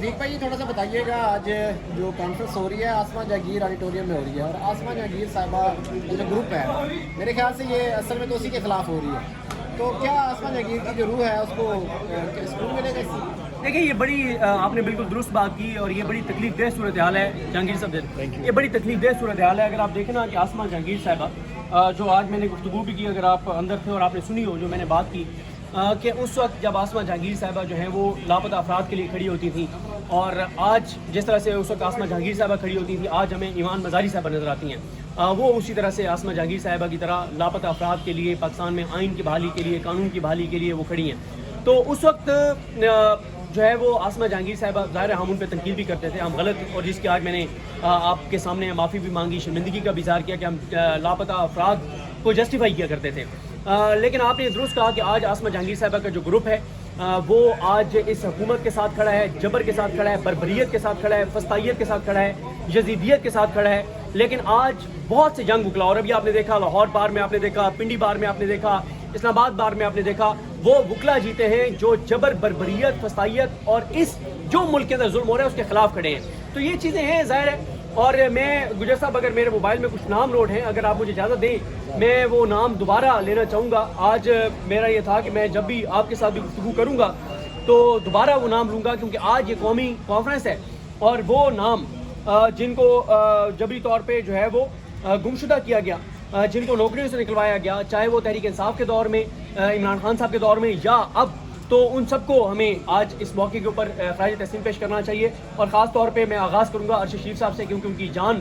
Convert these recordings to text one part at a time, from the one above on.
صدیق بھائی تھوڑا سا بتائیے گا، آج جو کانفرنس ہو رہی ہے آسما جہانگیر آڈیٹوریم میں ہو رہی ہے، اور آسما جہانگیر صاحبہ جو گروپ ہے میرے خیال سے یہ اصل میں تو اسی کے خلاف ہو رہی ہے، تو کیا آسما جہانگیر کی جو روح ہے اس کو سکون ملے گا اس سے؟ دیکھیں یہ بڑی آپ نے بالکل درست بات کی، اور یہ بڑی تکلیف دہ صورتحال ہے جہانگیر صاحب، یہ بڑی تکلیف دہ صورتحال ہے۔ اگر آپ دیکھیں نا کہ آسما جہانگیر صاحبہ جو آج میں نے گفتگو بھی کی، اگر آپ اندر تھے اور آپ نے سنی ہو جو میں نے بات کی، کہ اس وقت جب آسما جہانگیر صاحبہ جو ہیں وہ لاپتہ افراد کے لیے کھڑی ہوتی تھیں، اور آج جس طرح سے اس وقت آسما جہانگیر صاحبہ کھڑی ہوتی تھیں، آج ہمیں ایمان مزاری صاحبہ نظر آتی ہیں، وہ اسی طرح سے آسما جہانگیر صاحبہ کی طرح لاپتہ افراد کے لیے، پاکستان میں آئین کی بحالی کے لیے، قانون کی بحالی کے لیے وہ کھڑی ہیں۔ تو اس وقت جو ہے وہ آسما جہانگیر صاحبہ، ظاہر ہے ہم ان پہ تنقید بھی کرتے تھے، ہم غلط، اور جس کی آج میں نے آپ کے سامنے معافی بھی مانگی، شرمندگی کا بھی اظہار کیا کہ ہم لاپتہ افراد کو جسٹیفائی کیا کرتے تھے، لیکن آپ نے درست کہا کہ آج آسما جہانگیر صاحبہ کا جو گروپ ہے وہ آج اس حکومت کے ساتھ کھڑا ہے، جبر کے ساتھ کھڑا ہے، بربریت کے ساتھ کھڑا ہے، فسطائیت کے ساتھ کھڑا ہے، یزیدیت کے ساتھ کھڑا ہے، لیکن آج بہت سے جنگ وکلا، اور ابھی آپ نے دیکھا لاہور بار میں، آپ نے دیکھا پنڈی بار میں، آپ نے دیکھا اسلام آباد بار میں، آپ نے دیکھا وہ وکلا جیتے ہیں جو جبر، بربریت، فسطائیت اور اس جو ملک کے اندر ظلم ہو رہا ہے اس کے خلاف کھڑے ہیں۔ تو یہ چیزیں ہیں، ظاہر ہے، اور میں گجر صاحب اگر میرے موبائل میں کچھ نام لوڈ ہیں، اگر آپ مجھے اجازت دیں میں وہ نام دوبارہ لینا چاہوں گا۔ آج میرا یہ تھا کہ میں جب بھی آپ کے ساتھ بھی گفتگو کروں گا تو دوبارہ وہ نام لوں گا، کیونکہ آج یہ قومی کانفرنس ہے، اور وہ نام جن کو جبری طور پہ جو ہے وہ گمشدہ کیا گیا، جن کو نوکریوں سے نکلوایا گیا، چاہے وہ تحریک انصاف کے دور میں، عمران خان صاحب کے دور میں، یا اب، تو ان سب کو ہمیں آج اس موقع کے اوپر خراج تحسین پیش کرنا چاہیے۔ اور خاص طور پہ میں آغاز کروں گا ارشد شریف صاحب سے، کیونکہ ان کی جان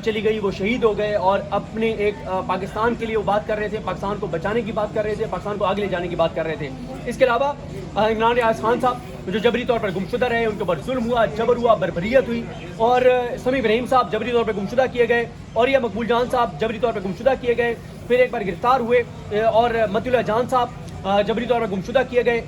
چلی گئی، وہ شہید ہو گئے، اور اپنے ایک پاکستان کے لیے وہ بات کر رہے تھے، پاکستان کو بچانے کی بات کر رہے تھے، پاکستان کو آگے لے جانے کی بات کر رہے تھے۔ اس کے علاوہ عمران ریاض خان صاحب جو جبری طور پر گمشدہ رہے، ان کے اوپر ظلم ہوا، جبر ہوا، بربریت ہوئی، اور سمیع ابراہیم صاحب جبری طور پر گمشدہ کیے گئے، اور یہ مقبول جان صاحب جبری طور پر گمشدہ کیے گئے، پھر ایک بار گرفتار ہوئے، اور متی اللہ جان صاحب جبری طور پر گمشدہ کیے گئے،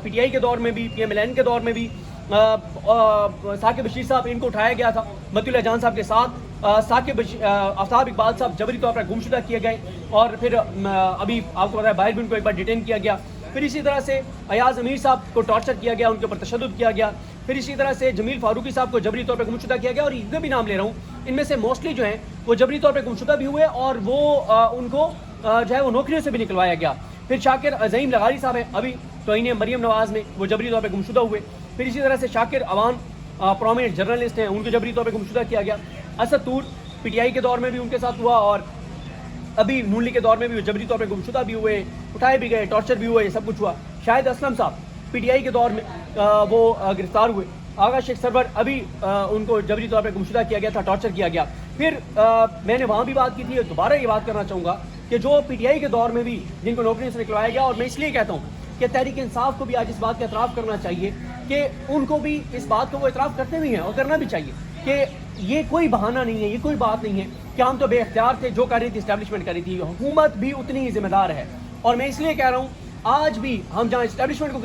پی ٹی آئی کے دور میں بھی، پی ایم ایل این کے دور میں بھی، ثاقب بشیر صاحب ان کو اٹھایا گیا تھا متی اللہ جان صاحب کے ساتھ، آفتاب اقبال صاحب جبری طور پر گمشدہ کیے گئے، اور پھر ابھی آپ کو پتا ہے باہر بھی ان کو ایک بار ڈیٹین کیا گیا، پھر اسی طرح سے ایاز امیر صاحب کو ٹارچر کیا گیا، ان کے اوپر تشدد کیا گیا، پھر اسی طرح سے جمیل فاروقی صاحب کو جبری طور پہ گمشدہ کیا گیا، اور یہ بھی نام لے رہا ہوں، ان میں سے موسٹلی جو ہیں وہ جبری طور پہ گمشدہ بھی ہوئے، اور وہ ان کو جو ہے وہ نوکریوں سے بھی نکلوایا گیا۔ پھر شاکر عظیم لغاری صاحب ہیں ابھی توہین مریم نواز میں، وہ جبری طور پہ گمشدہ ہوئے، پھر اسی طرح سے شاکر عوان پرومیننٹ جرنلسٹ ہیں، ان کو جبری طور پہ گمشدہ کیا گیا۔ اسد طور پی ٹی آئی کے دور میں بھی ان کے ساتھ ہوا، اور ابھی نون لیگ کے دور میں بھی وہ جبری طور پہ گمشدہ بھی ہوئے، اٹھائے بھی گئے، ٹارچر بھی ہوئے، یہ سب کچھ ہوا۔ شاہد اسلم صاحب پی ٹی آئی کے دور میں وہ گرفتار ہوئے۔ آغا شیخ سرور ابھی ان کو جبری طور پہ گمشدہ کیا گیا تھا، ٹارچر کیا گیا۔ پھر میں نے وہاں بھی بات کی تھی، دوبارہ یہ بات کرنا چاہوں گا کہ جو پی ٹی آئی کے دور میں بھی جن کو نوکریوں سے نکلوایا گیا، اور میں اس لیے کہتا ہوں کہ تحریک انصاف کو بھی آج اس بات کا اعتراف کرنا چاہیے کہ ان کو بھی اس بات کو وہ اعتراف کرتے بھی ہیں، اور کرنا بھی چاہیے کہ یہ کوئی بہانہ نہیں ہے، یہ کوئی بات نہیں ہے کہ ہم تو بے اختیار تھے، جو کر رہی تھی اسٹیبلشمنٹ کر رہی تھی، حکومت بھی اتنی ہی ذمہ دار ہے۔ اور میں اس لیے کہہ رہا ہوں آج بھی ہم جہاں اسٹیبلشمنٹ کو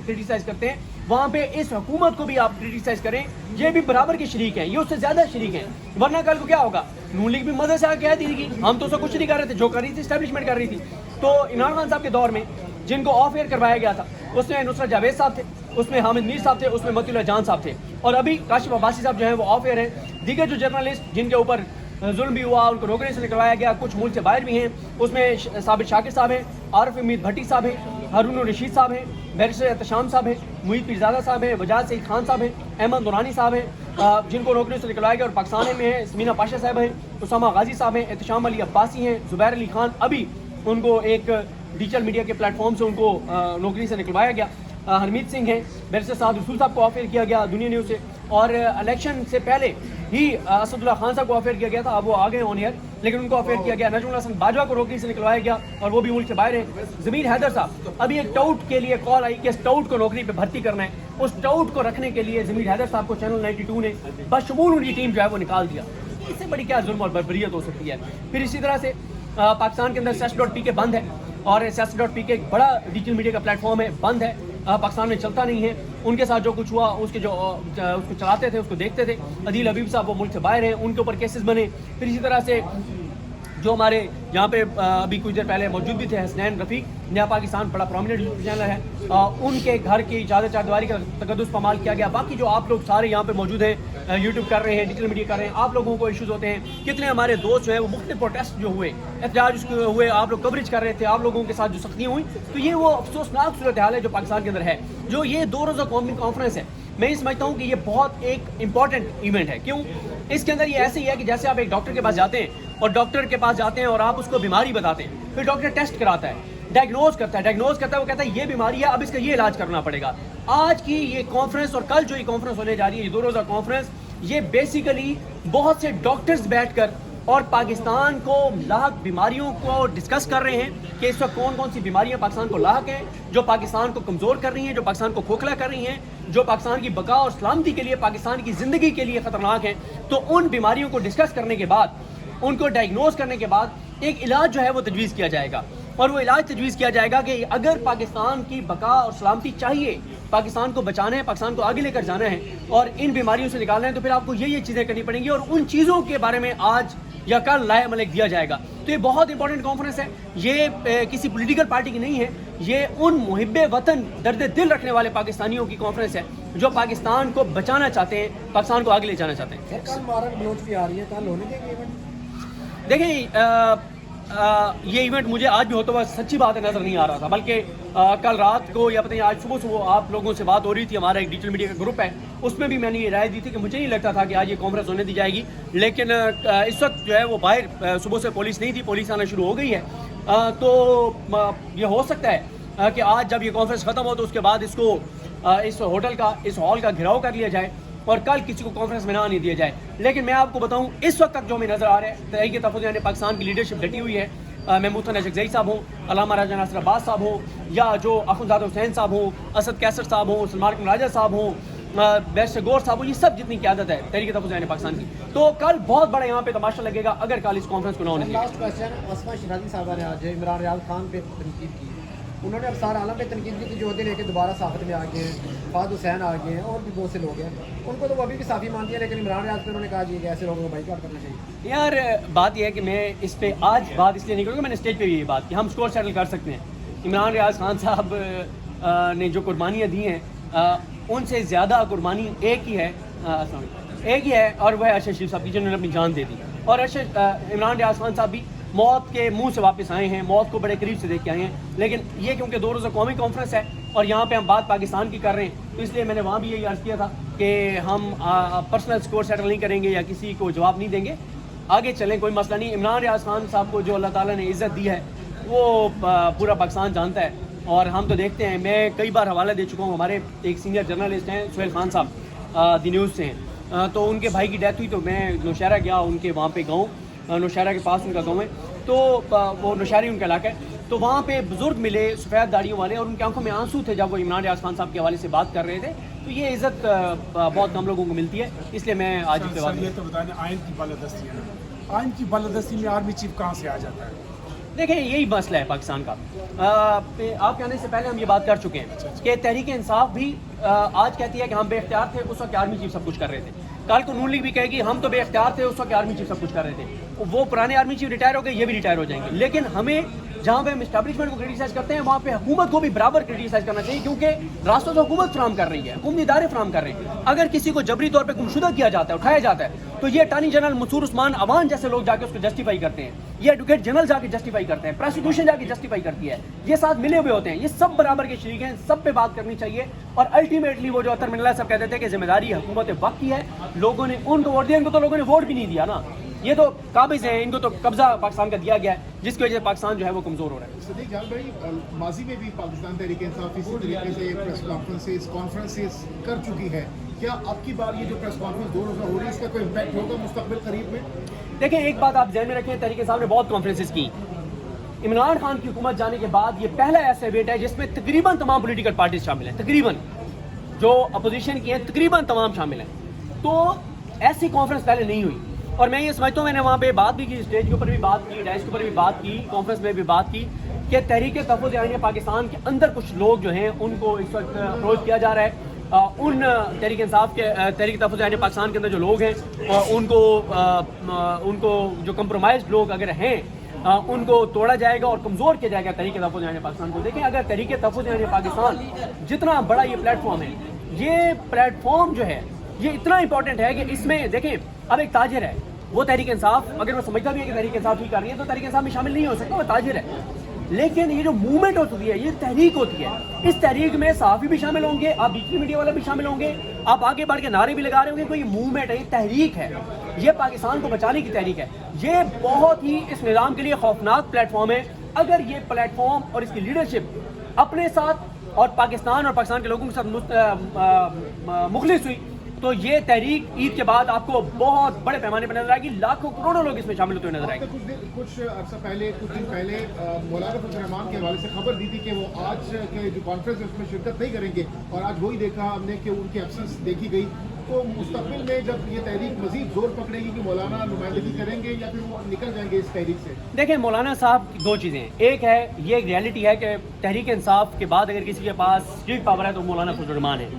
کرٹیسائز کرتے ہیں، وہاں پہ اس حکومت کو بھی آپ کرٹیسائز کریں، یہ بھی برابر کے شریک ہیں، یہ اس سے زیادہ شریک ہیں، ورنہ کل کو کیا ہوگا، نون لیگ بھی مزے سے کہہ دی گی ہم تو اس کو کچھ نہیں کر رہے تھے، جو کر رہی تھی اسٹیبلشمنٹ کر رہی تھی۔ تو عمران خان صاحب کے دور میں جن کو آف ایئر کروایا گیا تھا، اس میں نصرت جاوید صاحب تھے، اس میں حامد میر صاحب تھے، اس میں متی اللہ جان صاحب تھے، اور ابھی کاشف عباسی صاحب جو ہیں وہ آف ایئر ہیں۔ دیگر جو جرنلسٹ جن کے اوپر ظلم بھی ہوا، ان کو نوکری سے نکلوایا گیا، کچھ ملک سے باہر بھی ہیں، اس میں ثابت شاکر صاحب ہیں، عارف امید بھٹی صاحب ہیں، ہارون الرشید صاحب ہیں، بیرسٹر احتشام صاحب ہیں، محیط پیرزادہ صاحب ہیں، وجاہت سعید خان صاحب ہیں، احمد نورانی صاحب ہیں جن کو نوکریوں سے نکلوایا گیا اور پاکستان میں ہیں، سمینا پاشا صاحب ہیں، اسامہ غازی صاحب ہیں، احتشام علی عباسی ہیں، زبیر علی خان، ابھی ان کو ایک ڈیجیٹل میڈیا کے پلیٹ فارم سے ان کو نوکری سے نکلوایا گیا، ہرمیت سنگھ ہیں، بیرسٹر سعد رسول صاحب کو آفر کیا گیا دنیا نیوز سے، اور الیکشن سے پہلے ہی اسد اللہ خان صاحب کو آفر کیا گیا تھا، اب وہ آ گئے آن ایئر، لیکن ان کو آفر کیا گیا۔ نجم الحسن باجوہ کو نوکری سے نکلوایا گیا، اور وہ بھی ملک سے باہر ہیں۔ ضمیر حیدر صاحب، ابھی ایک ٹاؤٹ کے لیے کال آئی کہ اس ٹاؤٹ کو نوکری پہ بھرتی کرنا ہے، اس ٹاؤٹ کو رکھنے کے لیے ضمیر حیدر صاحب کو چینل 92 نے بشمول ان کی ٹیم جو ہے وہ نکال دیا۔ اس سے بڑی کیا ظلم اور بربریت ہو سکتی ہے؟ پھر اسی طرح سے پاکستان کے اندر سیاست.pk بند ہے، اور سیاست.pk ایک بڑا ڈیجیٹل میڈیا کا پلیٹ فارم ہے، بند ہے، پاکستان میں چلتا نہیں ہے۔ ان کے ساتھ جو کچھ ہوا، اس کو چلاتے تھے، اس کو دیکھتے تھے، عدیل حبیب صاحب وہ ملک سے باہر ہیں، ان کے اوپر کیسز بنے۔ پھر اسی طرح سے جو ہمارے یہاں پہ ابھی کچھ دیر پہلے موجود بھی تھے حسنین رفیق، نیا پاکستان بڑا پرومیننٹ یوٹیوب چینل ہے، ان کے گھر کی چار دیواری کا تقدس پامال کیا گیا. باقی جو آپ لوگ سارے یہاں پہ موجود ہیں، یوٹیوب کر رہے ہیں، ڈیجیٹل میڈیا کر رہے ہیں، آپ لوگوں کو ایشوز ہوتے ہیں. کتنے ہمارے دوست جو ہیں وہ مختلف پروٹیسٹ جو ہوئے، احتجاج ہوئے، آپ لوگ کوریج کر رہے تھے، آپ لوگوں کے ساتھ جو سختیاں ہوئیں، تو یہ وہ افسوسناک صورتحال ہے جو پاکستان کے اندر ہے. جو یہ 2 روزہ قومی کانفرنس ہے، میں یہ سمجھتا ہوں کہ یہ بہت ایک امپورٹنٹ ایونٹ ہے. کیوں؟ اس کے اندر یہ ایسے ہی ہے کہ جیسے آپ ایک ڈاکٹر کے پاس جاتے ہیں اور ڈاکٹر کے پاس جاتے ہیں اور آپ اس کو بیماری بتاتے ہیں، پھر ڈاکٹر ٹیسٹ کراتا ہے، ڈائگنوز کرتا ہے، وہ کہتا ہے یہ بیماری ہے، اب اس کا یہ علاج کرنا پڑے گا. آج کی یہ کانفرنس اور کل جو یہ کانفرنس ہونے جا رہی ہے، یہ 2 روزہ کانفرنس، یہ بیسیکلی بہت سے ڈاکٹرز بیٹھ کر اور پاکستان کو لاحق بیماریوں کو ڈسکس کر رہے ہیں کہ اس وقت کون کون سی بیماریاں پاکستان کو لاحق ہیں، جو پاکستان کو کمزور کر رہی ہیں، جو پاکستان کو کھوکھلا کر رہی ہیں، جو پاکستان کی بقا اور سلامتی کے لیے، پاکستان کی زندگی کے لیے خطرناک ہیں. تو ان بیماریوں کو ڈسکس کرنے کے بعد، ان کو ڈائگنوز کرنے کے بعد ایک علاج جو ہے وہ تجویز کیا جائے گا. اور وہ علاج تجویز کیا جائے گا کہ اگر پاکستان کی بقا اور سلامتی چاہیے، پاکستان کو بچانا ہے، پاکستان کو آگے لے کر جانا ہے اور ان بیماریوں سے نکالنا ہے، تو پھر آپ کو یہ چیزیں کرنی پڑیں گی. اور ان چیزوں کے بارے میں آج یا کل لائحہ عمل دیا جائے گا. تو یہ بہت امپورٹنٹ کانفرنس ہے. یہ کسی پولیٹیکل پارٹی کی نہیں ہے، یہ ان محب وطن، درد دل رکھنے والے پاکستانیوں کی کانفرنس ہے جو پاکستان کو بچانا چاہتے ہیں، پاکستان کو آگے لے جانا چاہتے ہیں. کل مبارک بلوچ بھی آ رہی ہے، کل ہونے دیں گے ایونٹ؟ دیکھیں، یہ ایونٹ مجھے آج بھی ہوتا ہوا سچی بات ہے نظر نہیں آ رہا تھا، بلکہ کل رات کو یا پتہ نہیں آج صبح آپ لوگوں سے بات ہو رہی تھی. ہمارا ایک ڈیجیٹل میڈیا کا گروپ ہے، اس میں بھی میں نے یہ رائے دی تھی کہ مجھے نہیں لگتا تھا کہ آج یہ کانفرنس ہونے دی جائے گی. لیکن اس وقت جو ہے وہ باہر صبح سے پولیس نہیں تھی، پولیس آنا شروع ہو گئی ہے. تو یہ ہو سکتا ہے کہ آج جب یہ کانفرنس ختم ہو تو اس کے بعد اس کو اس ہوٹل کا، اس ہال کا گھراؤ کر لیا جائے اور کل کسی کو کانفرنس میں نہ آنے دیا جائے. لیکن میں آپ کو بتاؤں اس وقت تک جو ہمیں نظر آ رہا ہے، تحریک تحفظ یعنی پاکستان کی لیڈرشپ ڈٹی ہوئی ہے. محمود خان اشرف زئی صاحب ہوں، علامہ راجہ ناصر عباس صاحب ہوں، یا جو اخندزادہ حسین صاحب ہوں، اسد کیسر صاحب ہوں، سلمان اکمل راجہ صاحب ہوں، بیرسٹر گور صاحب ہوں، یہ سب جتنی قیادت ہے تحریک تحفظ یعنی پاکستان کی، تو کل بہت بڑا یہاں پہ تماشا لگے گا اگر کل اس کانفرنس کو نہ ہونے دیا. لاسٹ کوسچن، اسما شیرازی صاحبہ نے آج عمران ریاض خان پہ تنقید کی. انہوں نے افسار عالم پہ تنقید کی کہ جو عہدے لے کے دوبارہ صحافت میں آ گئے ہیں، فہد حسین آ گئے ہیں اور بھی بہت سے لوگ ہیں. ان کو تو وہ ابھی بھی صحافی مانتی ہیں، لیکن عمران ریاض پہ انہوں نے کہا جی کہ ایسے لوگوں کو بائیکاٹ کرنا چاہیے. یار بات یہ ہے کہ میں اس پہ آج بات اس لیے نہیں کروں گا، میں نے اسٹیج پہ بھی یہ بات کی، ہم اسکور سیٹل کر سکتے ہیں. عمران ریاض خان صاحب نے جو قربانیاں دی ہیں، ان سے زیادہ قربانی ایک ہی ہے اور وہ ہے ارشد شریف صاحب کی، جنہوں نے اپنی جان دے دی. اور عمران ریاض خان صاحب بھی موت کے منہ سے واپس آئے ہیں، موت کو بڑے قریب سے دیکھ کے آئے ہیں. لیکن یہ کیونکہ 2 روزہ قومی کانفرنس ہے اور یہاں پہ ہم بات پاکستان کی کر رہے ہیں، تو اس لیے میں نے وہاں بھی یہی عرض کیا تھا کہ ہم پرسنل اسکور سیٹل نہیں کریں گے یا کسی کو جواب نہیں دیں گے، آگے چلیں، کوئی مسئلہ نہیں. عمران ریاض خان صاحب کو جو اللہ تعالیٰ نے عزت دی ہے وہ پورا پاکستان جانتا ہے اور ہم تو دیکھتے ہیں. میں کئی بار حوالہ دے چکا ہوں، ہمارے ایک سینئر جرنلسٹ ہیں سہیل خان صاحب، دی نیوز سے ہیں، تو ان کے بھائی کی ڈیتھ ہوئی تو میں نوشہرہ گیا، ان کے وہاں پہ گاؤں، نوشہرہ کے پاس ان کا گاؤں ہے، تو وہ نوشہری ان کا علاقہ ہے. تو وہاں پہ بزرگ ملے سفید داڑیوں والے اور ان کی آنکھوں میں آنسو تھے جب وہ عمران ریاض خان صاحب کے حوالے سے بات کر رہے تھے. تو یہ عزت بہت کم لوگوں کو ملتی ہے، اس لیے میں آج یہ تو بتائیں آئین کی بالادستی ہے، آئین کی بالادستی میں آرمی چیف کہاں سے آ جاتا ہے؟ دیکھیں یہی مسئلہ ہے پاکستان کا. آپ کے آنے سے پہلے ہم یہ بات کر چکے ہیں کہ تحریک انصاف بھی آج کہتی ہے کہ ہم بے اختیار تھے، اس وقت آرمی چیف سب کچھ کر رہے تھے. کل کو نون لیگ بھی کہے گی ہم تو بے اختیار تھے، اس وقت آرمی چیف سب کچھ کر رہے تھے. وہ پرانے آرمی چیف ریٹائر ہو گئے، یہ بھی ریٹائر ہو جائیں گے. لیکن ہمیں جہاں پہ ہم اسٹیبلشمنٹ کو کرٹیسائز کرتے ہیں وہاں پہ حکومت کو بھی برابر کرٹیسائز کرنا چاہیے، کیونکہ راستوں تو حکومت فراہم کر رہی ہے، حکومتی ادارے فراہم کر رہے ہیں. اگر کسی کو جبری طور پہ گمشدہ کیا جاتا ہے، اٹھایا جاتا ہے، تو یہ اٹارنی جنرل منصور عثمان عوان جیسے لوگ جا کے اس کو جسٹیفائی کرتے ہیں، یہ ایڈوکیٹ جنرل جا کے جسٹیفائی کرتے ہیں، پروسیکیوشن جا کے جسٹیفائی کرتی ہے، یہ ساتھ ملے ہوئے ہوتے ہیں، یہ سب برابر کے شریک ہیں، سب پہ بات کرنی چاہیے. اور الٹیمیٹلی وہ جو اطہر من اللہ صاحب کہتے تھے کہ ذمہ داری حکومت وقت کی ہے، لوگوں نے ان کو ووٹ دیا، ان کو تو لوگوں نے ووٹ بھی نہیں دیا نا، یہ تو قابض ہیں، ان کو تو قبضہ پاکستان کا دیا گیا ہے، جس کی وجہ سے پاکستان جو ہے وہ کمزور ہو رہا ہے. صدیق جان بھائی، ماضی میں بھی پاکستان تحریک انصاف اسی طریقے سے پریس کانفرنسز کر چکی ہے. کیا اب کی بار یہ جو پریس کانفرنس 2 روزہ ہو رہی ہے، اس کا کوئی امپیکٹ ہوگا مستقبل قریب میں؟ دیکھیں ایک بات آپ ذہن میں رکھیں، تحریک انصاف نے بہت کانفرنسز کی. عمران خان کی حکومت جانے کے بعد یہ پہلا ایسا ایونٹ ہے جس میں تقریباً تمام پولیٹیکل پارٹیز شامل ہیں، تقریباً جو اپوزیشن کی ہیں تقریباً تمام شامل ہیں. تو ایسی کانفرنس پہلے نہیں ہوئی اور میں یہ سمجھتا ہوں، میں نے وہاں پہ بات بھی کی، اسٹیج کے اوپر بھی بات کی، ڈائس کے اوپر بھی بات کی، کانفرنس میں بھی بات کی کہ تحریک تحفظ یعنی پاکستان کے اندر کچھ لوگ جو ہیں ان کو اس وقت اپروچ کیا جا رہا ہے. ان تحریک انصاف کے تحریک تحفظ یعنی پاکستان کے اندر جو لوگ ہیں ان کو جو کمپرومائزڈ لوگ اگر ہیں ان کو توڑا جائے گا اور کمزور کیا جائے گا تحریک تحفظ جامعہ پاکستان کو. دیکھیں اگر تحریک تحفظ جامعہ پاکستان جتنا بڑا یہ پلیٹ فارم ہے، یہ پلیٹ فارم جو ہے یہ اتنا امپورٹنٹ ہے کہ اس میں دیکھیں اب ایک تاجر ہے، وہ تحریک انصاف اگر وہ سمجھتا بھی ہے کہ تحریک انصاف ہی کر رہی ہے تو تحریک انصاف میں شامل نہیں ہو سکتا، وہ تاجر ہے. لیکن یہ جو موومنٹ ہوتی ہے یہ تحریک ہوتی ہے. اس تحریک میں صحافی بھی شامل ہوں گے، آپ ڈیجیٹل میڈیا والے بھی شامل ہوں گے، آپ آگے بڑھ کے نعرے بھی لگا رہے ہوں گے. کوئی موومنٹ ہے، یہ تحریک ہے، یہ پاکستان کو بچانے کی تحریک ہے. یہ بہت ہی اس نظام کے لیے خوفناک پلیٹ فارم ہے. اگر یہ پلیٹ فارم اور اس کی لیڈرشپ اپنے ساتھ اور پاکستان کے لوگوں کے ساتھ مخلص ہوئی تو یہ تحریک عید کے بعد آپ کو بہت بڑے پیمانے پر نظر آئے گی. لاکھوں کروڑوں لوگ اس میں شامل ہوتے ہوئے نظر آئے گے. کچھ عرصہ پہلے، کچھ دن پہلے مولانا فضل الرحمان کے حوالے سے خبر دی تھی کہ وہ آج کے جو کانفرنس ہے اس میں شرکت نہیں کریں گے، اور آج وہی دیکھا ہم نے کہ ان کی ایبسنس دیکھی گئی. تو مستقبل میں جب یہ تحریک مزید زور پکڑے گی کہ مولانا نمائندگی کریں گے یا پھر وہ نکل جائیں گے اس تحریک سے؟ دیکھیں مولانا صاحب کی دو چیزیں ہیں. ایک ہے یہ ایک ریالٹی ہے کہ تحریک انصاف کے بعد اگر کسی کے پاس اسٹیٹ پاور ہے تو مولانا فضل الرحمان ہے.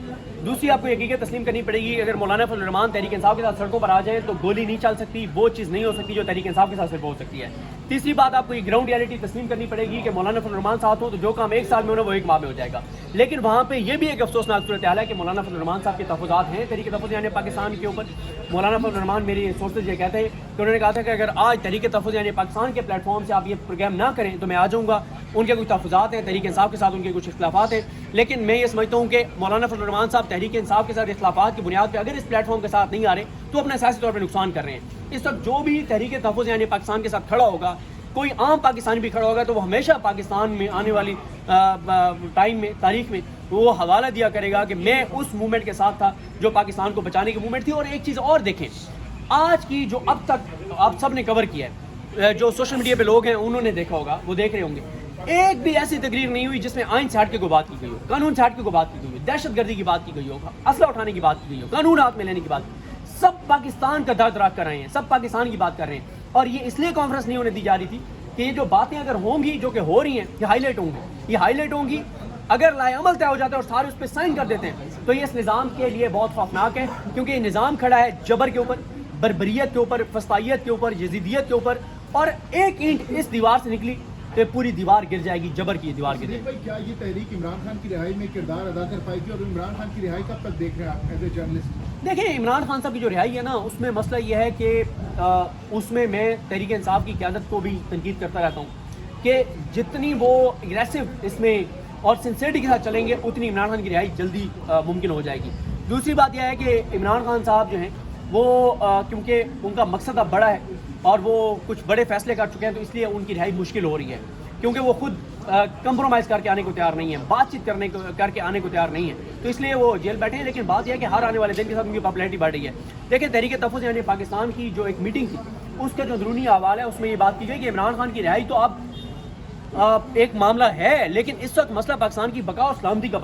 دوسری آپ کو حقیقت تسلیم کرنی پڑے گی، اگر مولانا فضل الرحمان تحریک انصاف کے ساتھ سڑکوں پر آ جائیں تو گولی نہیں چل سکتی، وہ چیز نہیں ہو سکتی جو تحریک انصاف کے ساتھ صرف ہو سکتی ہے. تیسری بات آپ کو یہ گراؤنڈ ریالٹی تسلیم کرنی پڑے گی کہ مولانا فضل الرحمان ساتھ ہو تو جو کام ایک سال میں ہونا وہ ایک ماہ میں ہو جائے گا. لیکن وہاں پہ یہ بھی ایک افسوسناک صورتحال ہے کہ مولانا فضل الرحمان صاحب کے تحفظات ہیں تحریک تحفظ یعنی پاکستان کے اوپر. مولانا فضل الرحمان میری سورسز یہ کہتے ہیں کہ انہوں نے کہا تھا کہ اگر آج تحریک تحفظ یعنی پاکستان کے پلیٹ فارم سے آپ یہ پروگرام نہ کریں تو میں آ جاؤں گا. ان کے کچھ تحفظات ہیں، تحریک انصاف کے ساتھ ان کے کچھ اختلافات ہیں، لیکن میں یہ سمجھتا ہوں کہ مولانا فضل الرحمان صاحب تحریک انصاف کے ساتھ اختلافات کی بنیاد پہ اگر اس پلیٹ فارم کے ساتھ نہیں آ رہے تو اپنا سیاسی طور پہ نقصان کر رہے ہیں. اس وقت جو بھی تحریک تحفظ یعنی پاکستان کے ساتھ کھڑا ہوگا، کوئی عام پاکستانی بھی کھڑا ہوگا تو وہ ہمیشہ پاکستان میں آنے والی ٹائم میں تاریخ میں وہ حوالہ دیا کرے گا کہ میں اس موومنٹ کے ساتھ تھا جو پاکستان کو بچانے کی موومنٹ تھی. اور ایک چیز اور دیکھیں، آج کی جو اب تک آپ سب نے کور کیا ہے، جو سوشل میڈیا پہ لوگ ہیں انہوں نے دیکھا ہوگا، وہ دیکھ رہے ہوں گے، ایک بھی ایسی تقریر نہیں ہوئی جس میں آئین سے ہٹ کے کوئی بات کی گئی ہو، قانون سے ہٹ کے کوئی بات کی گئی ہو، دہشت گردی کی بات کی گئی ہو، اسلحہ اٹھانے کی بات کی گئی ہو، قانون ہاتھ میں لینے کی بات. سب پاکستان کا درد رکھ کر رہے ہیں، سب پاکستان کی بات کر رہے ہیں. اور یہ اس لیے کانفرنس نہیں ہونے دی جا رہی تھی کہ یہ جو باتیں اگر ہوں گی جو کہ ہو رہی ہیں یہ ہائی لائٹ ہوں گی، یہ ہائی لائٹ ہوں گی. اگر لائے عمل طے ہو جاتا ہے اور سارے اس پہ سائن کر دیتے ہیں تو یہ اس نظام کے لیے بہت خوفناک ہے، کیونکہ یہ نظام کھڑا ہے جبر کے اوپر، بربریت کے اوپر، فسطائیت کے اوپر، یزیدیت کے اوپر. اور ایک اینٹ اس دیوار سے نکلی تو پوری دیوار گر جائے گی، جبر کی دیوار گر جائے گی. بھائی کیا یہ تحریک عمران خان کی رہائی میں کردار ادا کر پائے گی، اور عمران خان کی رہائی کب تک دیکھ رہے ہیں آپ ایز اے جرنلسٹ؟ دیکھیں عمران خان صاحب کی جو رہائی ہے نا، اس میں مسئلہ یہ ہے کہ اس میں تحریک انصاف کی قیادت کو بھی تنقید کرتا رہتا ہوں کہ جتنی وہ اگریسو اس میں اور سنسیئرٹی کے ساتھ چلیں گے اتنی عمران خان کی رہائی جلدی ممکن ہو جائے گی. دوسری بات یہ ہے کہ عمران خان صاحب جو ہیں وہ کیونکہ ان کا مقصد اب بڑا ہے اور وہ کچھ بڑے فیصلے کر چکے ہیں تو اس لیے ان کی رہائی مشکل ہو رہی ہے، کیونکہ وہ خود کمپرومائز کر کے آنے کو تیار نہیں ہے، بات چیت کر کے آنے کو تیار نہیں ہے، تو اس لیے وہ جیل بیٹھے ہیں. لیکن بات یہ ہے کہ ہر آنے والے دن کے ساتھ ان کی پاپولیرٹی بڑھ رہی ہے. دیکھیں تحریک تحفظ یعنی پاکستان کی جو ایک میٹنگ تھی اس کا جو اندرونی احوال ہے اس میں یہ بات کی گئی کہ عمران خان کی رہائی تو اب ایک معاملہ ہے، لیکن اس وقت مسئلہ پاکستان کی بقا اور سلامتی کا